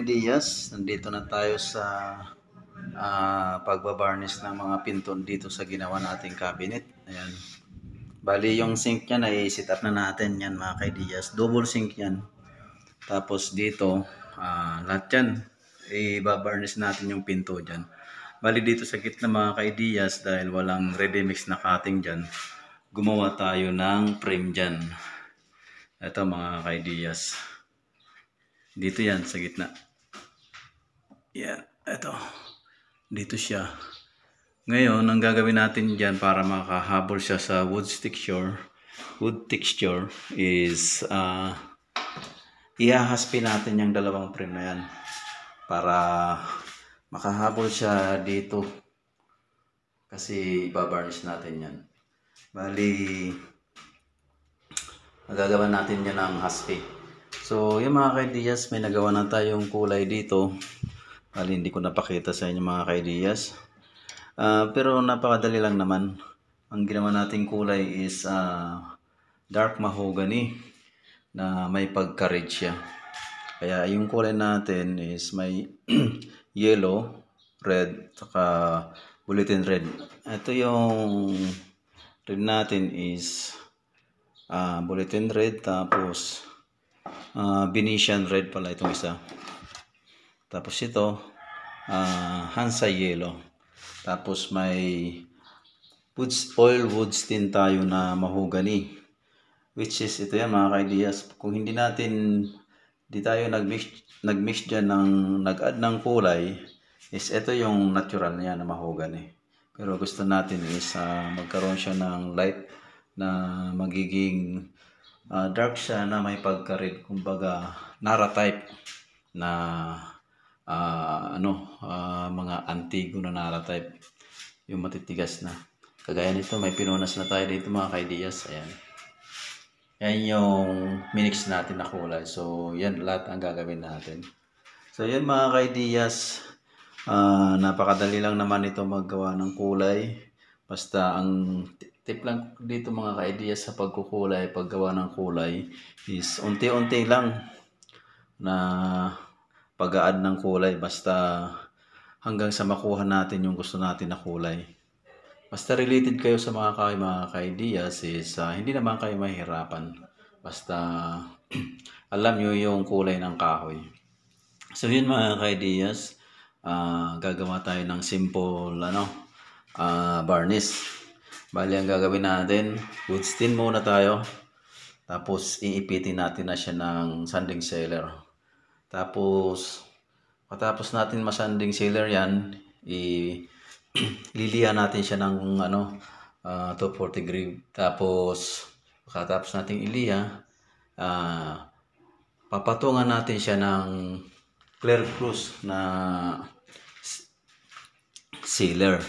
ka-ideas, nandito na tayo sa pagbabarnish ng mga pinton dito sa ginawa nating cabinet. Ayan. Bali yung sink niya na i-set up na natin yan mga ka-ideas. Double sink yan. Tapos dito, lahat yan, i-barnish natin yung pinto dyan. Bali dito sa gitna mga ka-ideas, dahil walang ready mix na cutting dyan, gumawa tayo ng frame dyan. Ito mga ka-ideas. Dito yan sa gitna. Yan, ito. Dito siya. Ngayon, ang gagawin natin dyan para makahabol siya sa wood texture is ihahaspin natin yung dalawang frame na yan para makahabol siya dito. Kasi ibabarnish natin yan. Bali, magagawa natin yan ng haspi. So, yung mga ka-ideas, may nagawa na tayong kulay dito. Bali, hindi ko napakita sa inyo mga ka-ideas. Pero napakadali lang naman. Ang ginawa nating kulay is dark mahogany na may pagka-red siya. Kaya yung kulay natin is may yellow, red, saka bulletin red. Ito yung red natin is bulletin red, tapos Venetian red pala itong isa. Tapos ito Hansa yellow. Tapos may oil wood stain tayo na mahogany, which is ito yan mga ka-ideas. Kung hindi tayo nag-mix dyan nag-add ng kulay, is ito yung natural niya na mahogany. Pero gusto natin is magkaroon siya ng light na magiging dark siya na may pagka-red, kumbaga Nara type na mga antigo na Nara type, yung matitigas na. Kagaya nito, may pinunas na tayo dito mga ka-ideas. Ayan. Yan yung minix natin na kulay. So, yan lahat ang gagawin natin. So, yan mga ka-ideas. Napakadali lang naman ito maggawa ng kulay. Basta ang tip lang dito mga ka-ideas sa pagkukulay, paggawa ng kulay is unti-unti lang na pag-a-add ng kulay, basta hanggang sa makuha natin yung gusto natin na kulay. Basta related kayo sa mga ka-ideas is hindi naman kayo mahirapan. Basta alam nyo yung kulay ng kahoy. So yun mga ka-ideas, gagawa tayo ng simple varnish. Bali ang gagawin natin, wood stain muna tayo. Tapos iipitin natin na siya ng sanding sealer. Tapos patapos natin masanding sealer yan, lilihan natin siya ng 240 degree. Tapos pagkatapos natin iliha, papatungan natin siya ng clear crush na sealer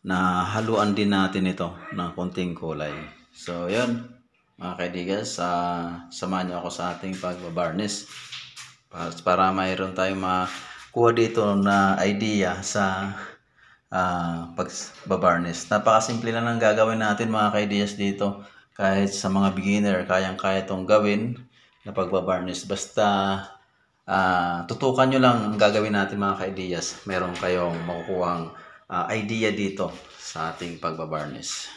na haluan din natin ito ng konting kulay. So yun mga ka-ideas, samahan nyo ako sa ating pagbabarnish para mayroon tayong makuha dito na idea sa pagbabarnish. Napakasimple lang ang gagawin natin mga ka-ideas dito. Kahit sa mga beginner, kayang-kaya itong gawin na pagbabarnish. Basta tutukan nyo lang ang gagawin natin mga ka-ideas. Meron kayong makukuhang idea dito sa ating pagbabarnish.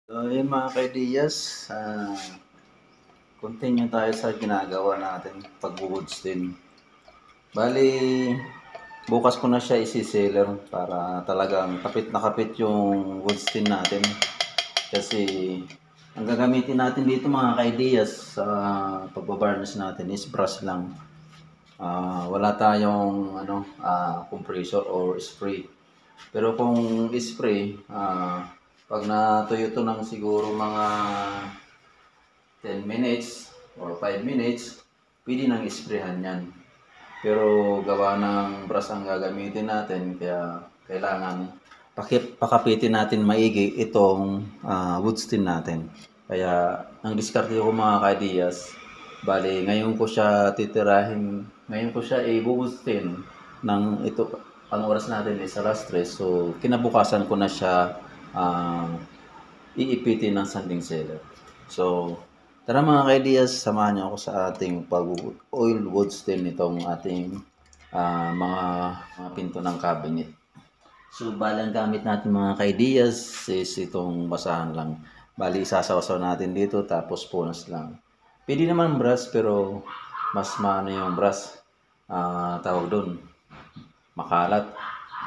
So yun mga ka-ideas, continue tayo sa ginagawa natin pag-wood stain. Bali, bukas ko na siya isi-sealer para talagang kapit na kapit yung wood stain natin. Kasi ang gagamitin natin dito mga ka-ideas sa pagbabarnish natin is brush lang. Wala tayong compressor or spray. Pero kung spray, pag natuyo to ng siguro mga 10 minutes or 5 minutes, pwede nang isprayhan yan. Pero gawa ng brush ang gagamitin natin, kaya kailangan pakapitin natin maigi itong wood stain natin. Kaya ang diskarte ko mga ka-ideas, bali ngayon ko siya i-wood stain ng ito. Ang oras natin is alas 3, so kinabukasan ko na siya iipitin ng sanding sealer. So tara mga ka-ideas, samahan niyo ako sa ating pag-oil wood stain nitong ating mga pinto ng cabinet. So, bali ang gamit natin mga ka-ideas is itong basahan lang. Bali, isasawasaw natin dito tapos punas lang. Pwede naman brush pero mas maano yung brush. Tawag doon, makalat.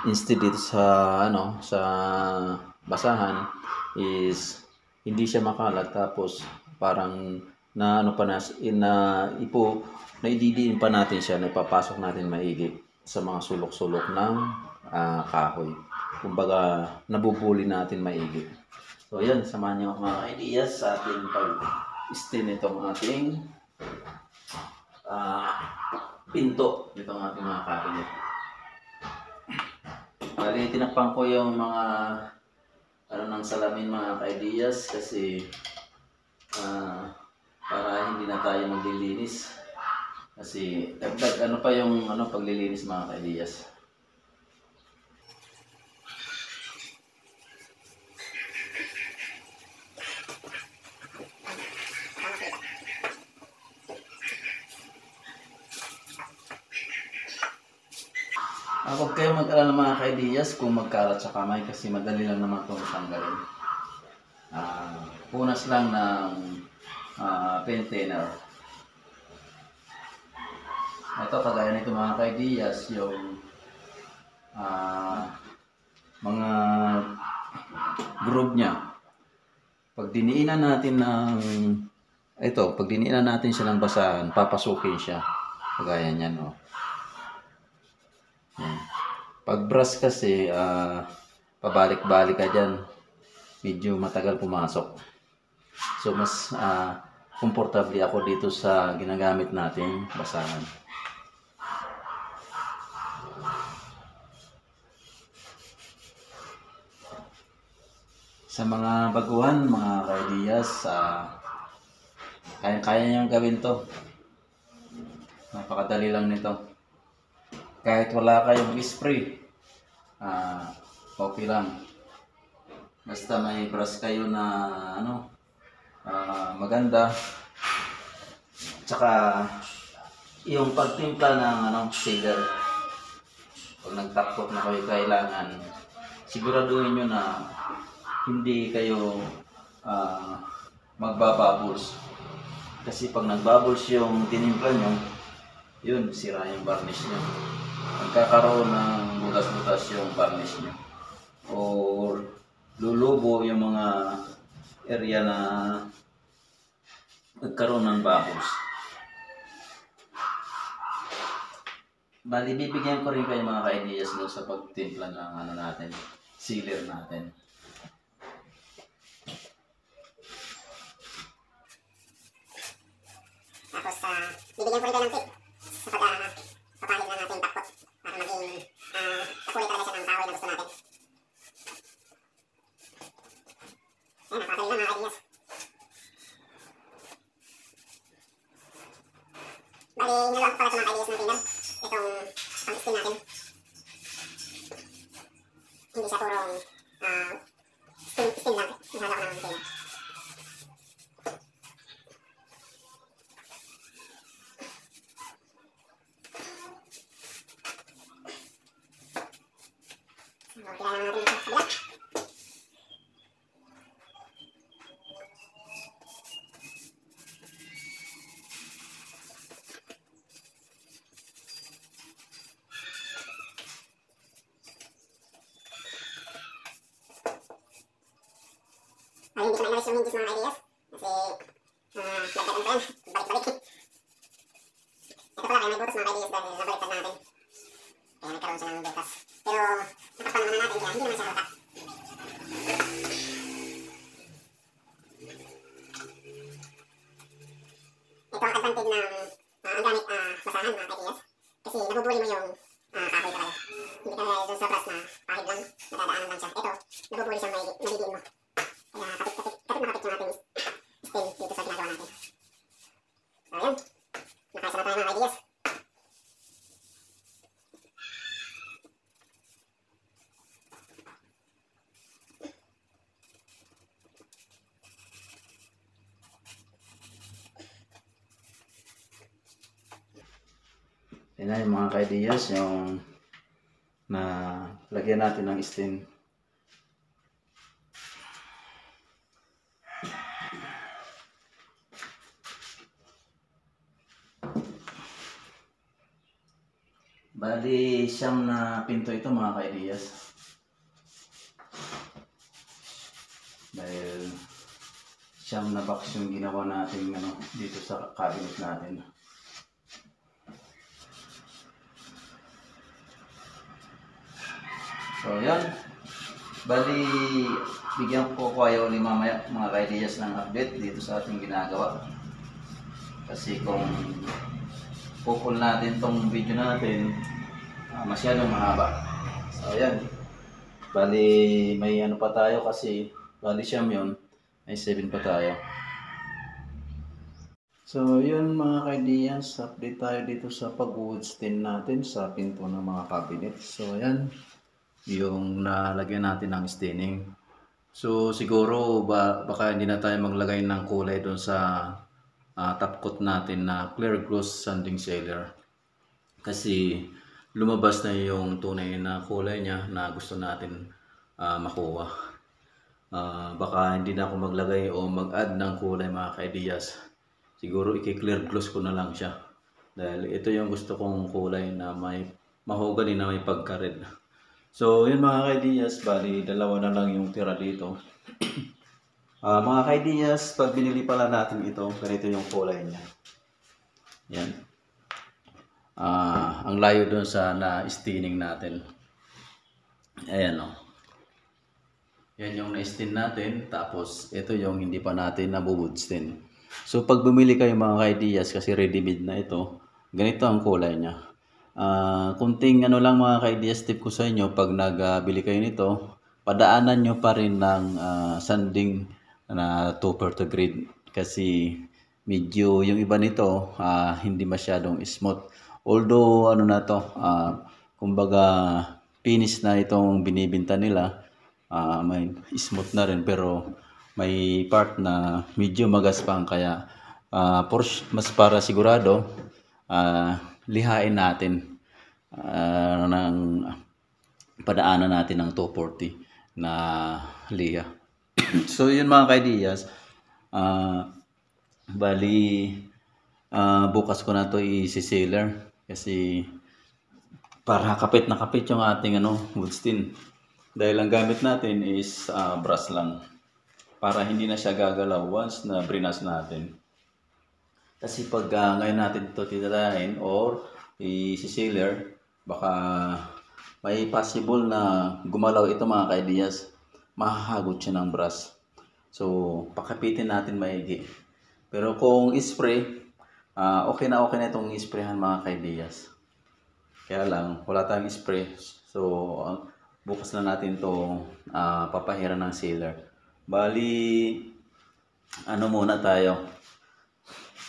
Instead dito sa sa basahan is hindi siya makalat tapos parang na ano pa na naididiin pa natin siya, naipapasok natin maigi sa mga sulok-sulok ng kahoy. Kumbaga nabubuli natin maigi. So yan, samahan niyo ako mga ideas sa ating pag-stain itong ating pinto nitong ating mga cabinet. Bali, tinakpan ko yung mga ng salamin mga ka-ideas kasi para hindi na tayo maglilinis. Kasi dagdag pa yung paglilinis mga ka-ideas. Huwag kayong mag-alala mga ka-ideas kung magkalat sa kamay kasi madali lang naman itong tanggalin. Punas lang ng pen thinner. Ito, kagaya nito mga ka-ideas, yung mga groove niya. Pag diniinan natin siya ng basahan, papasukin siya. Kagaya niyan, no? Pag brush kasi, pabalik-balik ka dyan. Medyo matagal pumasok. So, mas komportable ako dito sa ginagamit nating basahan. Sa mga baguhan, mga ka-ideas, kaya niyang gawin to. Napakadali lang nito. Kahit wala kayong spray, okay lang. Basta may brush kayo na maganda. Tsaka yung pagtimpla ng sealer. Pag nagtakot na kayo, kailangan siguraduhin nyo na hindi kayo magbabubbles. Kasi pag nagbubbles yung tinimpla nyo, yun, sira yung varnish nyo. Magkakaroon ng butas-butas yung varnish nyo. Or lulubo yung mga area na nagkaroon ng bubbles. Bali, bibigyan ko rin kayo mga ka-ideas doon sa pagtimpla ng natin, sealer natin. Tapos, bibigyan ko rin kayo ng tip sa papahid na natin takot para maging kakulay talaga siya ng kahoy na gusto natin. Ayan, napakadali lang mga ideas. Bali, nalawa ko pala sa mga ideas ng tingnan. Itong pang-skin natin. Hindi siya purong skin lang. Nahala ko ng tingnan. Kailangan natin dito sa kabila. Ay, hindi ko na-analyze yung hinges mga ideas. Kasi, dagdagan ko yan. Balik-balik. Ito pala, kaya may butas mga ideas dahil nabaliktad natin. Kaya nagkaroon siya ng butas. Pero, nakapal naman natin kaya hindi naman siya halata. Ito ang advantage ng ang gamit basahan mga ideas. Kasi, nabubuli mo yung kahoy talaga. Hindi ka dahil sa brush na pahid lang, nadadaanan lang siya. Ito, nabubuli siyang nadidiin mo. Kaya kapit makapit yung ating stain dito sa ginagawa natin. So, ayan. Nakaisa na tayo mga ideas. Yan na yung mga kaidiyas, yung na lagyan natin ng stain. Bali, siyam na pinto ito mga kaidiyas. Dahil siyam na box yung ginawa natin dito sa cabinet natin. So yan. Bali, bigyan ko kayo ni mamaya mga kaidiyas ng update dito sa ating ginagawa. Kasi kung pupul natin tong video natin, masyadong mahaba. So yan. Bali, may ano pa tayo kasi bali siyam yun. May 7 pa tayo. So yun mga kaidiyas, update tayo dito sa pag-wood stain natin sa pinto ng mga cabinet. So yan, yung nalagyan natin ng staining. So siguro baka hindi na tayo maglagay ng kulay doon sa top coat natin na clear gloss sanding sealer. Kasi lumabas na yung tunay na kulay niya na gusto natin makuha. Baka hindi na ako maglagay o mag-add ng kulay mga kaidiyas. Siguro i-clear gloss ko na lang siya. Dahil ito yung gusto kong kulay na may mahogany na may pagka-red. So yun mga kaidiyas, bali dalawa na lang yung tira dito. Mga kaidiyas, pag binili pala natin ito, ganito yung kulay niya. Yan. Ang layo dun sa na-staining natin. Ayan o. Yan yung na-stain natin. Tapos ito yung hindi pa natin nabuwood stain. So pag bumili kayo mga kaidiyas, kasi ready-made na ito, ganito ang kulay niya. Kunting ano lang mga kaidiyas, tip ko sa inyo, pag nagbili kayo nito, padaanan nyo pa rin ng sanding na 2% grade. Kasi medyo yung iba nito, hindi masyadong smooth. Although ano na to, kumbaga finish na itong binibinta nila, may smooth na rin pero may part na medyo magaspang kaya mas para sigurado lihain natin ng padaanan natin ng 240 na liha. So yun mga kaidiyas, bali bukas ko na to i-sealer kasi para kapit na kapit yung ating wood stain. Dahil ang gamit natin is brush lang para hindi na siya gagalaw once na brinas natin. Kasi pag ngayon natin ito titirahin or i-sealer, baka may possible na gumalaw ito mga kaidiyas. Mahahagot siya ng brush. So, pakapitin natin maigi. Pero kung spray, okay na itong isprayhan mga kaidiyas. Kaya lang, wala tayong spray. So, bukas na natin ito papahiran ng sealer. Bali, muna tayo.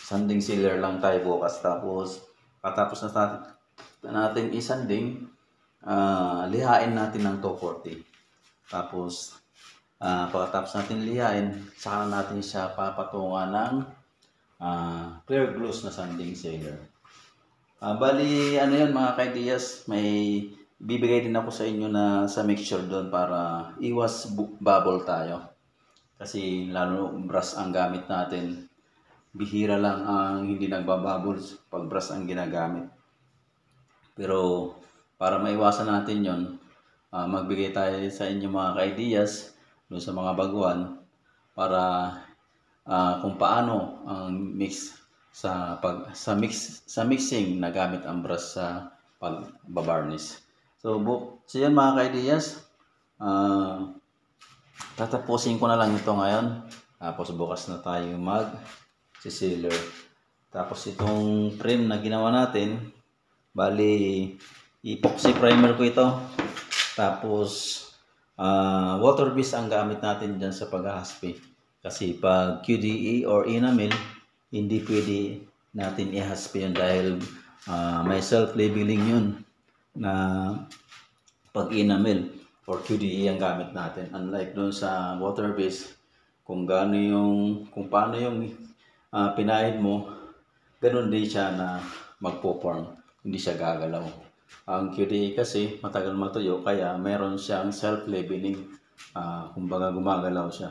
Sanding sealer lang tayo bukas. Tapos, patapos na natin isanding, lihain natin ng 240. Tapos, pagkatapos natin lihain, saka natin siya papatungan ng clear gloss na sanding sealer. Bali, yan mga kaidiyas, may bibigay din ako sa inyo na sa mixture doon para iwas bubble tayo. Kasi lalo brush ang gamit natin. Bihira lang ang hindi nagbabubbles pag brush ang ginagamit. Pero para maiwasan natin yon, magbigay tayo sa inyo mga kaidiyas doon sa mga baguhan para kung paano ang mix sa mixing na gamit ang brush sa pagbabarnish. So yan mga kaidiyas, tatapusin ko na lang ito ngayon. Tapos bukas na tayo mag-sealer. Tapos itong frame na ginawa natin, bali epoxy primer ko ito. Tapos water base ang gamit natin dyan sa paghahaspi. Kasi pag QDE or enamel, hindi pwede natin ihaspi yun dahil may self-labeling yun na pag enamel or QDE ang gamit natin. Unlike doon sa water base, kung paano yung pinahid mo, ganun din siya na magpo-form. hindi siya gagalaw. Ang QDA kasi matagal matuyo kaya meron siyang self-leveling. Kumbaga gumagalaw siya.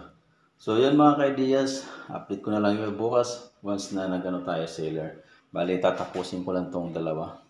So yan mga ka-ideas, update ko na lang yung bukas once na nagano tayo sailor. Bali tatapusin ko lang tong dalawa.